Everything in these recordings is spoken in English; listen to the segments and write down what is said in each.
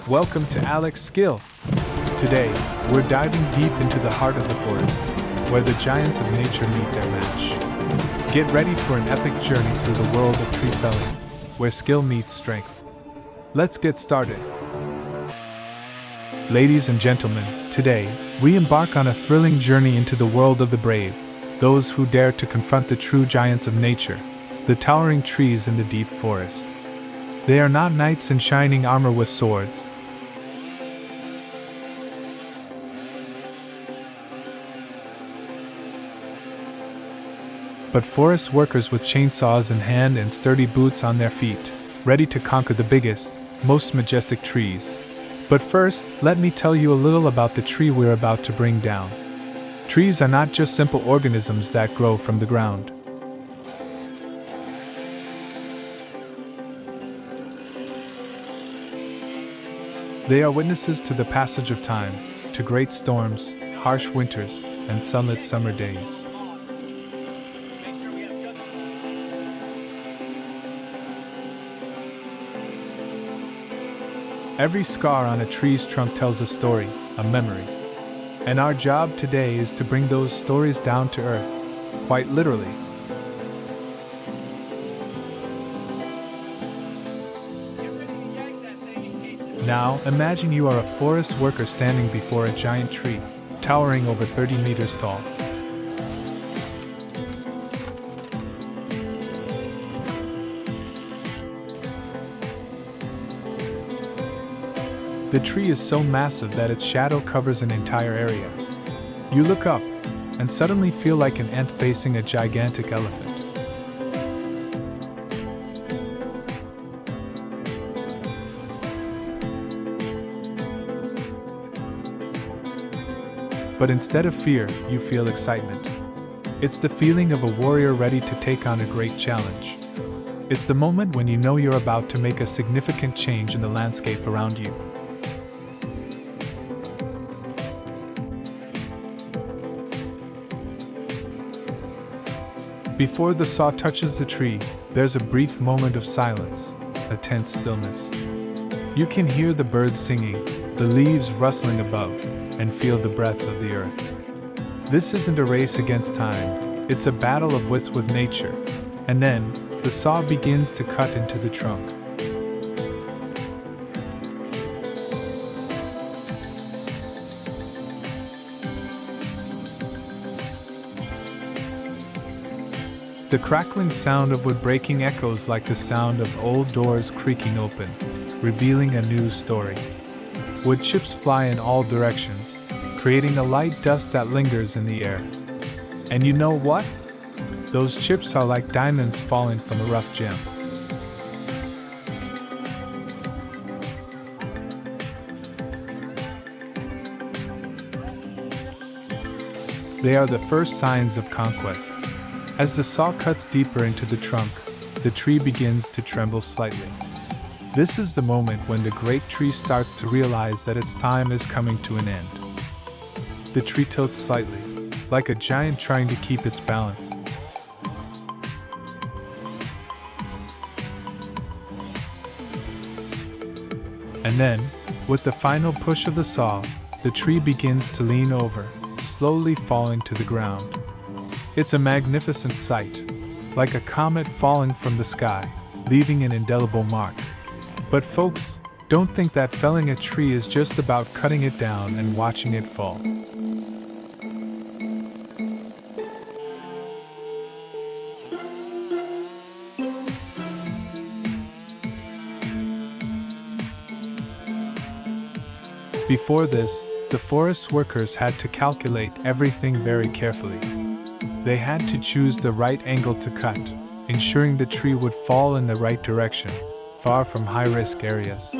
Welcome to Alex Skill. Today, we're diving deep into the heart of the forest, where the giants of nature meet their match. Get ready for an epic journey through the world of tree felling, where skill meets strength. Let's get started. Ladies and gentlemen, today, we embark on a thrilling journey into the world of the brave, those who dare to confront the true giants of nature, the towering trees in the deep forest. They are not knights in shining armor with swords. But forest workers with chainsaws in hand and sturdy boots on their feet, ready to conquer the biggest, most majestic trees. But first, let me tell you a little about the tree we're about to bring down. Trees are not just simple organisms that grow from the ground. They are witnesses to the passage of time, to great storms, harsh winters, and sunlit summer days. Every scar on a tree's trunk tells a story, a memory. And our job today is to bring those stories down to earth, quite literally. Now, imagine you are a forest worker standing before a giant tree, towering over 30 meters tall. The tree is so massive that its shadow covers an entire area. You look up, and suddenly feel like an ant facing a gigantic elephant. But instead of fear, you feel excitement. It's the feeling of a warrior ready to take on a great challenge. It's the moment when you know you're about to make a significant change in the landscape around you. Before the saw touches the tree, there's a brief moment of silence, a tense stillness. You can hear the birds singing, the leaves rustling above, and feel the breath of the earth. This isn't a race against time, it's a battle of wits with nature. And then, the saw begins to cut into the trunk. The crackling sound of wood breaking echoes like the sound of old doors creaking open, revealing a new story. Wood chips fly in all directions, creating a light dust that lingers in the air. And you know what? Those chips are like diamonds falling from a rough gem. They are the first signs of conquest. As the saw cuts deeper into the trunk, the tree begins to tremble slightly. This is the moment when the great tree starts to realize that its time is coming to an end. The tree tilts slightly, like a giant trying to keep its balance. And then, with the final push of the saw, the tree begins to lean over, slowly falling to the ground. It's a magnificent sight, like a comet falling from the sky, leaving an indelible mark. But folks, don't think that felling a tree is just about cutting it down and watching it fall. Before this, the forest workers had to calculate everything very carefully. They had to choose the right angle to cut, ensuring the tree would fall in the right direction, far from high-risk areas.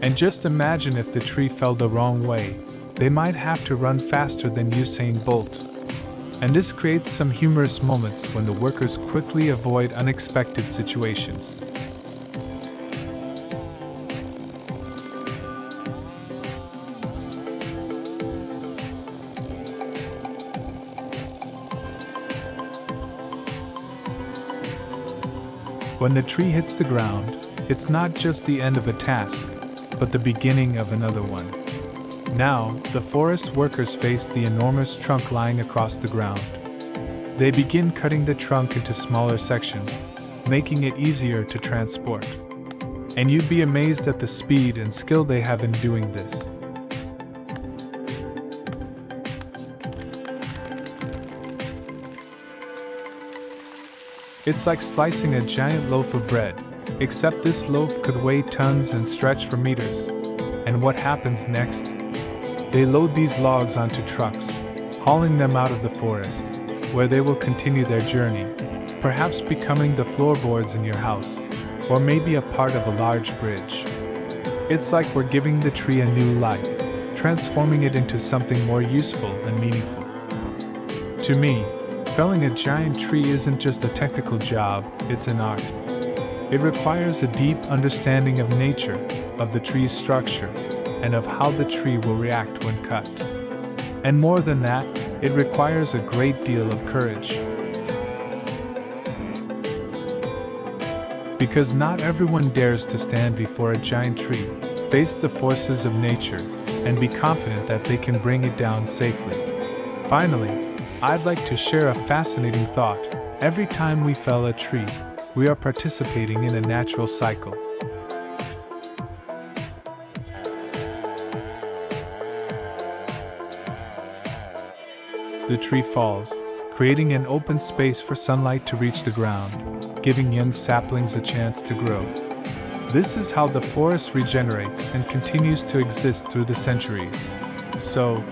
And just imagine if the tree fell the wrong way, they might have to run faster than Usain Bolt. And this creates some humorous moments when the workers quickly avoid unexpected situations. When the tree hits the ground, it's not just the end of a task, but the beginning of another one. Now, the forest workers face the enormous trunk lying across the ground. They begin cutting the trunk into smaller sections, making it easier to transport. And you'd be amazed at the speed and skill they have in doing this. It's like slicing a giant loaf of bread, except this loaf could weigh tons and stretch for meters. And what happens next? They load these logs onto trucks, hauling them out of the forest, where they will continue their journey, perhaps becoming the floorboards in your house, or maybe a part of a large bridge. It's like we're giving the tree a new life, transforming it into something more useful and meaningful. To me, felling a giant tree isn't just a technical job, it's an art. It requires a deep understanding of nature, of the tree's structure, and of how the tree will react when cut. And more than that, it requires a great deal of courage. Because not everyone dares to stand before a giant tree, face the forces of nature, and be confident that they can bring it down safely. Finally, I'd like to share a fascinating thought. Every time we fell a tree, we are participating in a natural cycle. The tree falls, creating an open space for sunlight to reach the ground, giving young saplings a chance to grow. This is how the forest regenerates and continues to exist through the centuries. So,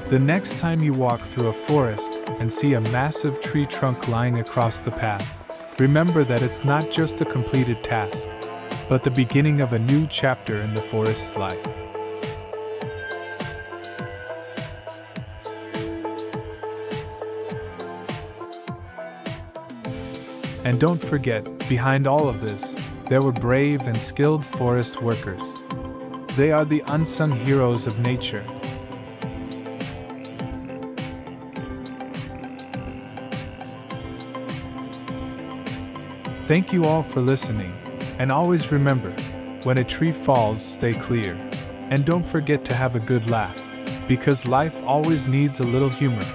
the next time you walk through a forest and see a massive tree trunk lying across the path, remember that it's not just a completed task, but the beginning of a new chapter in the forest's life. And don't forget, behind all of this, there were brave and skilled forest workers. They are the unsung heroes of nature. Thank you all for listening, and always remember, when a tree falls, stay clear. And don't forget to have a good laugh, because life always needs a little humor.